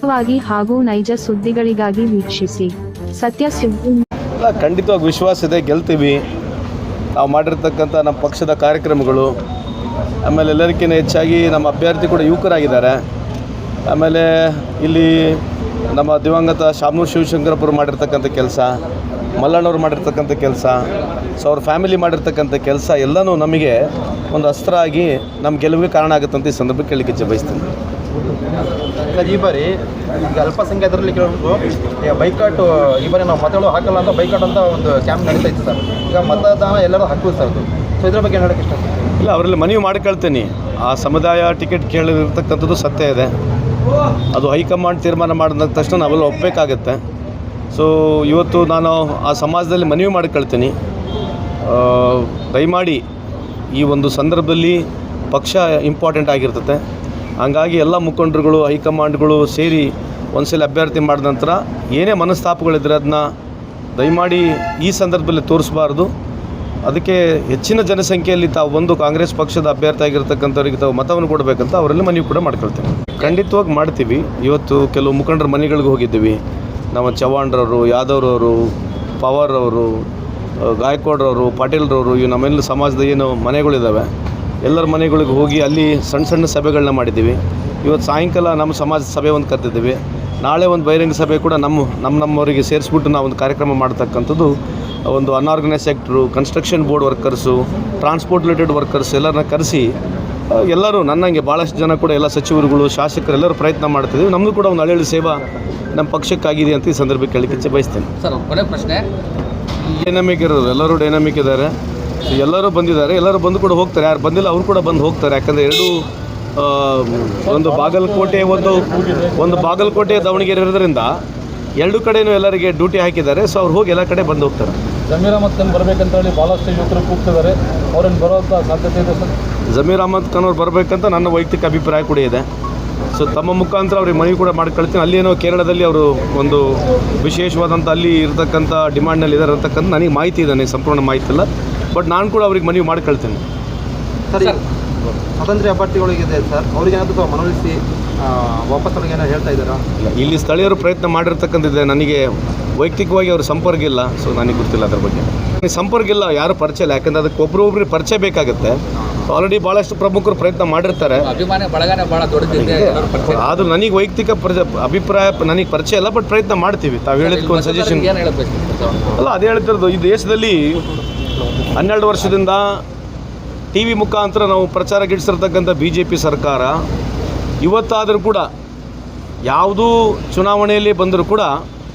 ನಿರಂತರವಾಗಿ ಹಾಗೂ ನೈಜ ಸುದ್ದಿಗಳಿಗಾಗಿ ವೀಕ್ಷಿಸಿ ಸತ್ಯ ಸುದ್ದಿ. ಖಂಡಿತವಾಗಿ ವಿಶ್ವಾಸ ಇದೆ, ಗೆಲ್ತೀವಿ. ನಾವು ಮಾಡಿರ್ತಕ್ಕಂಥ ನಮ್ಮ ಪಕ್ಷದ ಕಾರ್ಯಕ್ರಮಗಳು, ಆಮೇಲೆ ಎಲ್ಲರಿಗಿಂತ ಹೆಚ್ಚಾಗಿ ನಮ್ಮ ಅಭ್ಯರ್ಥಿ ಕೂಡ ಯುವಕರಾಗಿದ್ದಾರೆ. ಆಮೇಲೆ ಇಲ್ಲಿ ನಮ್ಮ ದಿವಂಗತ ಶಾಮನೂರು ಶಿವಶಂಕರಪ್ಪರು ಮಾಡಿರ್ತಕ್ಕಂಥ ಕೆಲಸ, ಮಲ್ಲಣ್ಣವ್ರು ಮಾಡಿರ್ತಕ್ಕಂಥ ಕೆಲಸ, ಸೊ ಅವ್ರ ಫ್ಯಾಮಿಲಿ ಮಾಡಿರ್ತಕ್ಕಂಥ ಕೆಲಸ ಎಲ್ಲನೂ ನಮಗೆ ಒಂದು ಅಸ್ತ್ರ ಆಗಿ ನಮ್ಮ ಗೆಲುವಿಗೆ ಕಾರಣ ಆಗುತ್ತಂತ ಈ ಸಂದರ್ಭಕ್ಕೆ ಕೇಳಲಿಕ್ಕೆ ಬಯಸ್ತೀನಿ. ಈ ಬಾರಿ ಈಗ ಅಲ್ಪಸಂಖ್ಯಾತರಲ್ಲಿ ಕೇಳಬೇಕು, ಈಗ ಬೈಕಾಟ್ ಈ ಬಾರಿ ನಾವು ಮತಗಳು ಹಾಕಲ್ಲ ಅಂತ ಬೈಕಾಟ್ ಅಂತ ಒಂದು ಕ್ಯಾಂಪ್ ನಡೀತಾ ಇತ್ತು ಸರ್. ಈಗ ಮತದಾನ ಎಲ್ಲರೂ ಹಾಕ್ಬೋದು ಸರ್. ಸೊ ಇದ್ರ ಬಗ್ಗೆ ಹೇಳೋಕ್ಕೆ ಇಷ್ಟ ಇಲ್ಲ, ಅವರಲ್ಲಿ ಮನವಿ ಮಾಡ್ಕೊಳ್ತೀನಿ. ಆ ಸಮುದಾಯ ಟಿಕೆಟ್ ಕೇಳಿರ್ತಕ್ಕಂಥದ್ದು ಸತ್ಯ ಇದೆ. ಅದು ಹೈಕಮಾಂಡ್ ತೀರ್ಮಾನ ಮಾಡಿದ ತಕ್ಷಣ ನಾವೆಲ್ಲ ಒಪ್ಪಬೇಕಾಗತ್ತೆ. ಸೊ ಇವತ್ತು ನಾನು ಆ ಸಮಾಜದಲ್ಲಿ ಮನವಿ ಮಾಡ್ಕೊಳ್ತೀನಿ, ದಯಮಾಡಿ ಈ ಒಂದು ಸಂದರ್ಭದಲ್ಲಿ ಪಕ್ಷ ಇಂಪಾರ್ಟೆಂಟ್ ಆಗಿರ್ತದೆ. ಹಂಗಾಗಿ ಎಲ್ಲ ಮುಖಂಡರುಗಳು, ಹೈಕಮಾಂಡ್ಗಳು ಸೇರಿ ಒಂದ್ಸಲ ಅಭ್ಯರ್ಥಿ ಮಾಡಿದ ನಂತರ ಏನೇ ಮನಸ್ತಾಪಗಳಿದ್ರೆ ಅದನ್ನ ದಯಮಾಡಿ ಈ ಸಂದರ್ಭದಲ್ಲಿ ತೋರಿಸಬಾರ್ದು. ಅದಕ್ಕೆ ಹೆಚ್ಚಿನ ಜನಸಂಖ್ಯೆಯಲ್ಲಿ ತಾವು ಒಂದು ಕಾಂಗ್ರೆಸ್ ಪಕ್ಷದ ಅಭ್ಯರ್ಥಿ ಆಗಿರ್ತಕ್ಕಂಥವ್ರಿಗೆ ತಾವು ಮತವನ್ನು ಕೊಡಬೇಕಂತ ಅವರಲ್ಲಿ ಮನವಿ ಕೂಡ ಮಾಡ್ಕೊಳ್ತೇವೆ. ಖಂಡಿತವಾಗಿ ಮಾಡ್ತೀವಿ. ಇವತ್ತು ಕೆಲವು ಮುಖಂಡರ ಮನೆಗಳಿಗೆ ಹೋಗಿದ್ದೀವಿ. ನಮ್ಮ ಚವ್ಹಾಣ್ರವರು, ಯಾದವ್ರವರು, ಪವಾರ್ ಅವರು, ಗಾಯಕ್ವಾಡ್ರವರು, ಪಾಟೀಲ್ರವರು, ಇವು ನಮ್ಮೆಲ್ಲ ಸಮಾಜದ ಏನು ಮನೆಗಳಿದ್ದಾವೆ ಎಲ್ಲರ ಮನೆಗಳಿಗೆ ಹೋಗಿ ಅಲ್ಲಿ ಸಣ್ಣ ಸಣ್ಣ ಸಭೆಗಳನ್ನ ಮಾಡಿದ್ದೀವಿ. ಇವತ್ತು ಸಾಯಂಕಾಲ ನಮ್ಮ ಸಮಾಜ ಸಭೆ ಒಂದು ಕರೆದಿದ್ದೀವಿ. ನಾಳೆ ಒಂದು ಬಹಿರಂಗ ಸಭೆ ಕೂಡ ನಮ್ಮವರಿಗೆ ಸೇರಿಸ್ಬಿಟ್ಟು ನಾವು ಒಂದು ಕಾರ್ಯಕ್ರಮ ಮಾಡ್ತಕ್ಕಂಥದ್ದು. ಒಂದು unorganised sector, construction board workers, transport related workers ಎಲ್ಲರನ್ನ ಕರೆಸಿ ಎಲ್ಲರೂ ನನ್ನಂಗೆ ಭಾಳಷ್ಟು ಜನ ಕೂಡ ಎಲ್ಲ ಸಚಿವರುಗಳು, ಶಾಸಕರು ಎಲ್ಲರೂ ಪ್ರಯತ್ನ ಮಾಡ್ತಿದ್ದೀವಿ. ನಮ್ಮದು ಕೂಡ ಒಂದು ಹಳ್ಳಿ ಸೇವಾ ನಮ್ಮ ಪಕ್ಷಕ್ಕಾಗಿದೆ ಅಂತ ಈ ಸಂದರ್ಭಕ್ಕೆ ಕೇಳಲಿಕ್ಕೆ ಬಯಸ್ತೇನೆ. ಸರ್, ಕೊನೆ ಪ್ರಶ್ನೆ. ಡೈನಾಮಿಕ್ ಇರೋದು, ಎಲ್ಲರೂ ಡೈನಾಮಿಕ್ ಇದ್ದಾರೆ. ಎಲ್ಲರೂ ಬಂದಿದ್ದಾರೆ, ಎಲ್ಲರೂ ಬಂದು ಕೂಡ ಹೋಗ್ತಾರೆ. ಯಾರು ಬಂದಿಲ್ಲ ಅವರು ಕೂಡ ಬಂದು ಹೋಗ್ತಾರೆ. ಯಾಕಂದರೆ ಎರಡೂ ಒಂದು ಬಾಗಲಕೋಟೆ ದಾವಣಗೆರೆ ಇರೋದ್ರಿಂದ ಎರಡು ಕಡೆಯೂ ಎಲ್ಲರಿಗೆ ಡ್ಯೂಟಿ ಹಾಕಿದ್ದಾರೆ. ಸೊ ಅವ್ರು ಹೋಗಿ ಎಲ್ಲ ಕಡೆ ಬಂದು ಹೋಗ್ತಾರೆ. ಜಮೀರ್ ಅಹಮದ್ ಖಾನ್ ಬರಬೇಕಂತ ಹೇಳಿ ಭಾಳಷ್ಟು ಯುವಕರು ಕೂಗ್ತಿದ್ದಾರೆ. ಅವ್ರನ್ನ ಬರೋಂಥ ಸಾಧ್ಯತೆ ಇದೆ ಸರ್? ಜಮೀರ್ ಅಹಮದ್ ಖಾನ್ ಅವ್ರು ಬರಬೇಕಂತ ನನ್ನ ವೈಯಕ್ತಿಕ ಅಭಿಪ್ರಾಯ ಕೂಡ ಇದೆ. ಸೊ ತಮ್ಮ ಮುಖಾಂತರ ಅವ್ರಿಗೆ ಮನವಿ ಕೂಡ ಮಾಡ್ಕೊಳ್ತೀನಿ. ಅಲ್ಲೇನೋ ಕೇರಳದಲ್ಲಿ ಅವರು ಒಂದು ವಿಶೇಷವಾದಂಥ ಅಲ್ಲಿ ಇರತಕ್ಕಂಥ ಡಿಮಾಂಡ್ನಲ್ಲಿ ಇದ್ದಾರೆ ಅಂತಕ್ಕಂಥ ನನಗೆ ಮಾಹಿತಿ ಇದೆ, ನನಗೆ ಸಂಪೂರ್ಣ ಮಾಹಿತಿ ಇಲ್ಲ. ಬಟ್ ನಾನು ಕೂಡ ಅವ್ರಿಗೆ ಮನವಿ ಮಾಡ್ಕೊಳ್ತೀನಿ. ಸರಿ, ಸ್ವತಂತ್ರ ಅಭ್ಯರ್ಥಿಗಳಿಗಿದೆ ಸರ್, ಅವ್ರಿಗೆ ಏನಾದರೂ ಮನವೊಲಿಸಿ ವಾಪಸ್ ಅವ್ರಿಗೆ ಏನೋ ಹೇಳ್ತಾ ಇದ್ದಾರಾ? ಇಲ್ಲ, ಇಲ್ಲಿ ಸ್ಥಳೀಯರು ಪ್ರಯತ್ನ ಮಾಡಿರ್ತಕ್ಕಂಥದ್ದಿದೆ. ನನಗೆ ವೈಯಕ್ತಿಕವಾಗಿ ಅವ್ರ ಸಂಪರ್ಕ ಇಲ್ಲ. ಸೊ ನನಗೆ ಗೊತ್ತಿಲ್ಲ ಅದ್ರ ಬಗ್ಗೆ. ನನಗೆ ಸಂಪರ್ಕ ಇಲ್ಲ, ಯಾರು ಪರಿಚಯ ಇಲ್ಲ. ಯಾಕಂದರೆ ಅದಕ್ಕೆ ಒಬ್ಬರೊಬ್ಬರಿಗೆ ಪರಿಚಯ ಬೇಕಾಗುತ್ತೆ. ಆಲ್ರೆಡಿ ಭಾಳಷ್ಟು ಪ್ರಮುಖರು ಪ್ರಯತ್ನ ಮಾಡಿರ್ತಾರೆ. ಅಭಿಮಾನಿ ಬಳಗನೇ ಭಾಳ ದೊಡ್ಡದಿದೆ. ಆದರೂ ನನಗೆ ವೈಯಕ್ತಿಕ ಅಭಿಪ್ರಾಯ ನನಗೆ ಪರಿಚಯ ಇಲ್ಲ. ಬಟ್ ಪ್ರಯತ್ನ ಮಾಡ್ತೀವಿ. ತಾವು ಹೇಳಿದ್ದಕ್ಕೆ ಒಂದು ಸಜೆಷನ್ ಅಲ್ಲ, ಅದೇ ಹೇಳ್ತಿರೋದು. ಈ ದೇಶದಲ್ಲಿ 12 ವರ್ಷದಿಂದ ಟಿ ವಿ ಮುಖಾಂತರ ನಾವು ಪ್ರಚಾರ ಗಿಡಿಸಿರ್ತಕ್ಕಂಥ BJP ಸರ್ಕಾರ ಇವತ್ತಾದರೂ ಕೂಡ ಯಾವುದೂ ಚುನಾವಣೆಯಲ್ಲಿ ಬಂದರೂ ಕೂಡ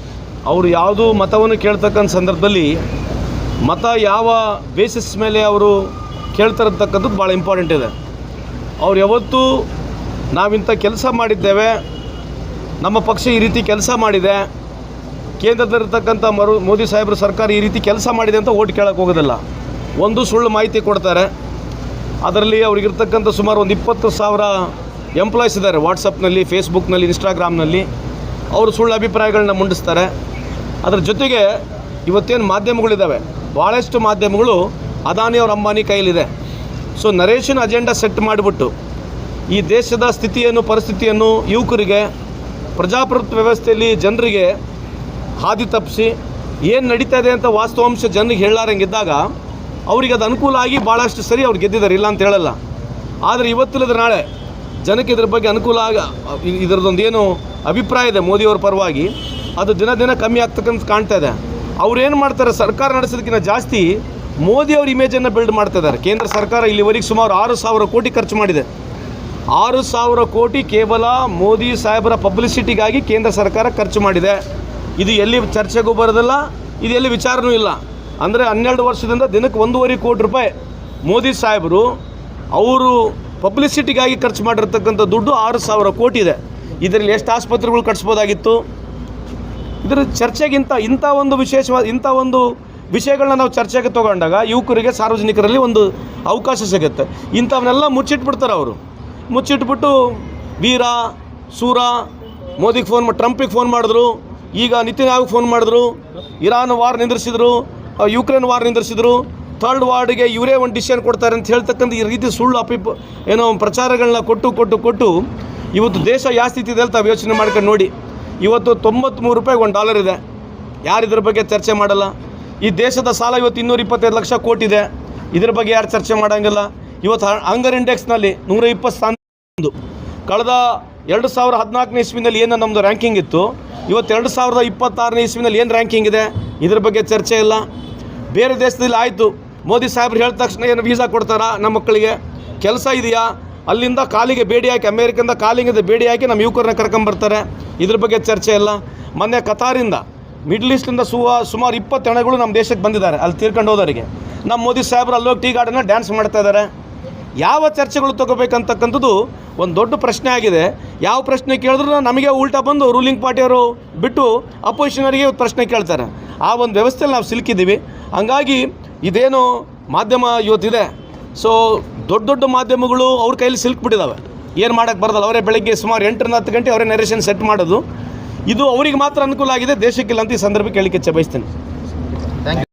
ಅವರು ಯಾವುದೂ ಮತವನ್ನು ಕೇಳ್ತಕ್ಕಂಥ ಸಂದರ್ಭದಲ್ಲಿ ಮತ ಯಾವ ಬೇಸಿಸ್ ಮೇಲೆ ಅವರು ಕೇಳ್ತಿರತಕ್ಕಂಥದ್ದು ಭಾಳ ಇಂಪಾರ್ಟೆಂಟ್ ಇದೆ. ಅವ್ರು ಯಾವತ್ತೂ ನಾವಿಂಥ ಕೆಲಸ ಮಾಡಿದ್ದೇವೆ, ನಮ್ಮ ಪಕ್ಷ ಈ ರೀತಿ ಕೆಲಸ ಮಾಡಿದೆ, ಕೇಂದ್ರದಲ್ಲಿರ್ತಕ್ಕಂಥ ಮೋದಿ ಸಾಹೇಬ್ರ ಸರ್ಕಾರ ಈ ರೀತಿ ಕೆಲಸ ಮಾಡಿದೆ ಅಂತ ಓಟ್ ಕೇಳಕ್ಕೆ ಹೋಗೋದಿಲ್ಲ. ಒಂದು ಸುಳ್ಳು ಮಾಹಿತಿ ಕೊಡ್ತಾರೆ. ಅದರಲ್ಲಿ ಅವ್ರಿಗಿರ್ತಕ್ಕಂಥ ಸುಮಾರು ಒಂದು 20,000 ಎಂಪ್ಲಾಯ್ಸ್ ಇದ್ದಾರೆ. ವಾಟ್ಸಪ್ನಲ್ಲಿ, ಫೇಸ್ಬುಕ್ನಲ್ಲಿ, ಇನ್ಸ್ಟಾಗ್ರಾಮ್ನಲ್ಲಿ ಅವರು ಸುಳ್ಳು ಅಭಿಪ್ರಾಯಗಳನ್ನ ಮುಂಡಿಸ್ತಾರೆ. ಅದರ ಜೊತೆಗೆ ಇವತ್ತೇನು ಮಾಧ್ಯಮಗಳಿದ್ದಾವೆ, ಭಾಳಷ್ಟು ಮಾಧ್ಯಮಗಳು ಅದಾನಿ ಅವ್ರ ಅಂಬಾನಿ ಕೈಲಿದೆ. ಸೊ ನರೇಶನ್ ಅಜೆಂಡಾ ಸೆಟ್ ಮಾಡಿಬಿಟ್ಟು ಈ ದೇಶದ ಸ್ಥಿತಿಯನ್ನು, ಪರಿಸ್ಥಿತಿಯನ್ನು ಯುವಕರಿಗೆ, ಪ್ರಜಾಪ್ರಭುತ್ವ ವ್ಯವಸ್ಥೆಯಲ್ಲಿ ಜನರಿಗೆ ಹಾದಿ ತಪ್ಪಿಸಿ ಏನು ನಡೀತಾ ಇದೆ ಅಂತ ವಾಸ್ತವಾಂಶ ಜನರಿಗೆ ಹೇಳಾರಂಗಿದ್ದಾಗ ಅವರಿಗೆ ಅದು ಅನುಕೂಲ ಆಗಿ ಭಾಳಷ್ಟು ಸರಿ ಅವ್ರು ಗೆದ್ದಿದ್ದಾರೆ, ಇಲ್ಲ ಅಂತ ಹೇಳಲ್ಲ. ಆದರೆ ಇವತ್ತಿಲ್ಲದ ನಾಳೆ ಜನಕ್ಕೆ ಇದ್ರ ಬಗ್ಗೆ ಅನುಕೂಲ ಇದರದೊಂದು ಏನು ಅಭಿಪ್ರಾಯ ಇದೆ ಮೋದಿಯವ್ರ ಪರವಾಗಿ, ಅದು ದಿನ ದಿನ ಕಮ್ಮಿ ಆಗ್ತಕ್ಕಂಥ ಕಾಣ್ತಾ ಇದೆ. ಅವ್ರೇನು ಮಾಡ್ತಾರೆ, ಸರ್ಕಾರ ನಡೆಸೋದಕ್ಕಿಂತ ಜಾಸ್ತಿ ಮೋದಿಯವ್ರ ಇಮೇಜನ್ನು ಬಿಲ್ಡ್ ಮಾಡ್ತಿದ್ದಾರೆ. ಕೇಂದ್ರ ಸರ್ಕಾರ ಇಲ್ಲಿವರೆಗೆ ಸುಮಾರು 6,000 ಕೋಟಿ ಖರ್ಚು ಮಾಡಿದೆ. 6,000 ಕೋಟಿ ಕೇವಲ ಮೋದಿ ಸಾಹೇಬರ ಪಬ್ಲಿಸಿಟಿಗಾಗಿ ಕೇಂದ್ರ ಸರ್ಕಾರ ಖರ್ಚು ಮಾಡಿದೆ. ಇದು ಎಲ್ಲಿ ಚರ್ಚೆಗೂ ಬರೋದಿಲ್ಲ, ಇದು ಎಲ್ಲಿ ವಿಚಾರನೂ ಇಲ್ಲ. ಅಂದರೆ 12 ವರ್ಷದಿಂದ ದಿನಕ್ಕೆ 1.5 ಕೋಟಿ ರೂಪಾಯಿ ಮೋದಿ ಸಾಹೇಬರು ಅವರು ಪಬ್ಲಿಸಿಟಿಗಾಗಿ ಖರ್ಚು ಮಾಡಿರ್ತಕ್ಕಂಥ ದುಡ್ಡು 6,000 ಕೋಟಿ ಇದೆ. ಇದರಲ್ಲಿ ಎಷ್ಟು ಆಸ್ಪತ್ರೆಗಳು ಕಟ್ಸ್ಬೋದಾಗಿತ್ತು? ಇದರ ಚರ್ಚೆಗಿಂತ ಇಂಥ ಒಂದು ವಿಶೇಷವಾದ ಇಂಥ ಒಂದು ವಿಷಯಗಳನ್ನ ನಾವು ಚರ್ಚೆಗೆ ತೊಗೊಂಡಾಗ ಯುವಕರಿಗೆ, ಸಾರ್ವಜನಿಕರಲ್ಲಿ ಒಂದು ಅವಕಾಶ ಸಿಗುತ್ತೆ. ಇಂಥವನ್ನೆಲ್ಲ ಮುಚ್ಚಿಟ್ಬಿಡ್ತಾರೆ ಅವರು. ಮುಚ್ಚಿಟ್ಬಿಟ್ಟು ವೀರ ಸೂರ ಮೋದಿಗೆ ಟ್ರಂಪಿಗೆ ಫೋನ್ ಮಾಡಿದ್ರು, ಈಗ ನಿತಿನ್ ಆಯೋಗ್ ಫೋನ್ ಮಾಡಿದ್ರು, ಇರಾನ್ ವಾರ್ ನಿಂದಿರಿಸಿದ್ರು, ಯುಕ್ರೇನ್ ವಾರ್ ನಿಂದಿರಿಸಿದ್ರು, 3rd ವಾರ್ಡ್ಗೆ ಇವರೇ ಒಂದು ಡಿಸಿಷನ್ ಕೊಡ್ತಾರೆ ಅಂತ ಹೇಳ್ತಕ್ಕಂಥ ಈ ರೀತಿ ಸುಳ್ಳು ಏನೋ ಪ್ರಚಾರಗಳನ್ನ ಕೊಟ್ಟು ಇವತ್ತು ದೇಶ ಯಾವ ಸ್ಥಿತಿ ಇದೆ ಅಂತ ತಾವು ಯೋಚನೆ ಮಾಡ್ಕೊಂಡು ನೋಡಿ. ಇವತ್ತು 93 ರೂಪಾಯಿಗೆ $1 ಇದೆ. ಯಾರು ಇದ್ರ ಬಗ್ಗೆ ಚರ್ಚೆ ಮಾಡಲ್ಲ. ಈ ದೇಶದ ಸಾಲ ಇವತ್ತು 225 ಲಕ್ಷ ಕೋಟಿ ಇದೆ. ಇದ್ರ ಬಗ್ಗೆ ಯಾರು ಚರ್ಚೆ ಮಾಡೋಂಗಿಲ್ಲ. ಇವತ್ತು ಹಂಗರ್ ಇಂಡೆಕ್ಸ್ನಲ್ಲಿ 120 ಸ್ಥಾನ. ಕಳೆದ 2014ನೇ ಇಸ್ವಿನಲ್ಲಿ ಏನು ನಮ್ಮದು ರ್ಯಾಂಕಿಂಗ್ ಇತ್ತು, ಇವತ್ತು 2026ನೇ ಇಸ್ವಿನಲ್ಲಿ ಏನು ರ್ಯಾಂಕಿಂಗ್ ಇದೆ, ಇದ್ರ ಬಗ್ಗೆ ಚರ್ಚೆ ಇಲ್ಲ. ಬೇರೆ ದೇಶದಲ್ಲಿ ಆಯಿತು, ಮೋದಿ ಸಾಹೇಬ್ರು ಹೇಳಿದ ತಕ್ಷಣ ಏನು ವೀಸಾ ಕೊಡ್ತಾರಾ ನಮ್ಮ ಮಕ್ಕಳಿಗೆ, ಕೆಲಸ ಇದೆಯಾ, ಅಲ್ಲಿಂದ ಕಾಲಿಗೆ ಬೇಡಿ ಹಾಕಿ, ಅಮೇರಿಕದಿಂದ ಕಾಲಿಂದ ಬೇಡಿ ಹಾಕಿ ನಮ್ಮ ಯುವಕರನ್ನ ಕರ್ಕೊಂಬರ್ತಾರೆ. ಇದ್ರ ಬಗ್ಗೆ ಚರ್ಚೆ ಇಲ್ಲ. ಮೊನ್ನೆ ಕತಾರಿಂದ ಮಿಡ್ಲ್ ಈಸ್ಟಿಂದ ಸುಮಾರು 20 ಹೆಣಗಳು ನಮ್ಮ ದೇಶಕ್ಕೆ ಬಂದಿದ್ದಾರೆ. ಅಲ್ಲಿ ತೀರ್ಕೊಂಡು ಹೋದವರಿಗೆ ನಮ್ಮ ಮೋದಿ ಸಾಹೇಬ್ರು ಅಲ್ಲೋಗಿ ಟೀ ಗಾರ್ಡನ್ನ ಡ್ಯಾನ್ಸ್ ಮಾಡ್ತಾ ಇದ್ದಾರೆ. ಯಾವ ಚರ್ಚೆಗಳು ತೊಗೋಬೇಕಂತಕ್ಕಂಥದ್ದು ಒಂದು ದೊಡ್ಡ ಪ್ರಶ್ನೆ ಆಗಿದೆ. ಯಾವ ಪ್ರಶ್ನೆ ಕೇಳಿದ್ರೂ ನಮಗೆ ಉಲ್ಟಾ ಬಂದು ರೂಲಿಂಗ್ ಪಾರ್ಟಿಯವರು ಬಿಟ್ಟು ಅಪೋಸಿಷನರಿಗೆ ಪ್ರಶ್ನೆ ಕೇಳ್ತಾರೆ. ಆ ಒಂದು ವ್ಯವಸ್ಥೆಯಲ್ಲಿ ನಾವು ಸಿಲುಕಿದ್ದೀವಿ. ಹಂಗಾಗಿ ಇದೇನು ಮಾಧ್ಯಮ ಇವತ್ತಿದೆ, ಸೊ ದೊಡ್ಡ ಮಾಧ್ಯಮಗಳು ಅವ್ರ ಕೈಯಲ್ಲಿ ಸಿಲುಕ್ಬಿಟ್ಟಿದ್ದಾವೆ. ಏನು ಮಾಡೋಕ್ಕೆ ಬರೋದಲ್ಲ. ಅವರೇ ಬೆಳಗ್ಗೆ ಸುಮಾರು 8ರಿಂದ 10 ಗಂಟೆ ಅವರೇ ನರೇಷನ್ ಸೆಟ್ ಮಾಡೋದು. ಇದು ಅವರಿಗೆ ಮಾತ್ರ ಅನುಕೂಲ ಆಗಿದೆ, ದೇಶಕ್ಕಿಲ್ಲ ಅಂತ ಈ ಸಂದರ್ಭಕ್ಕೆ ಹೇಳಿಕೆ ಬಯಸ್ತೇನೆ.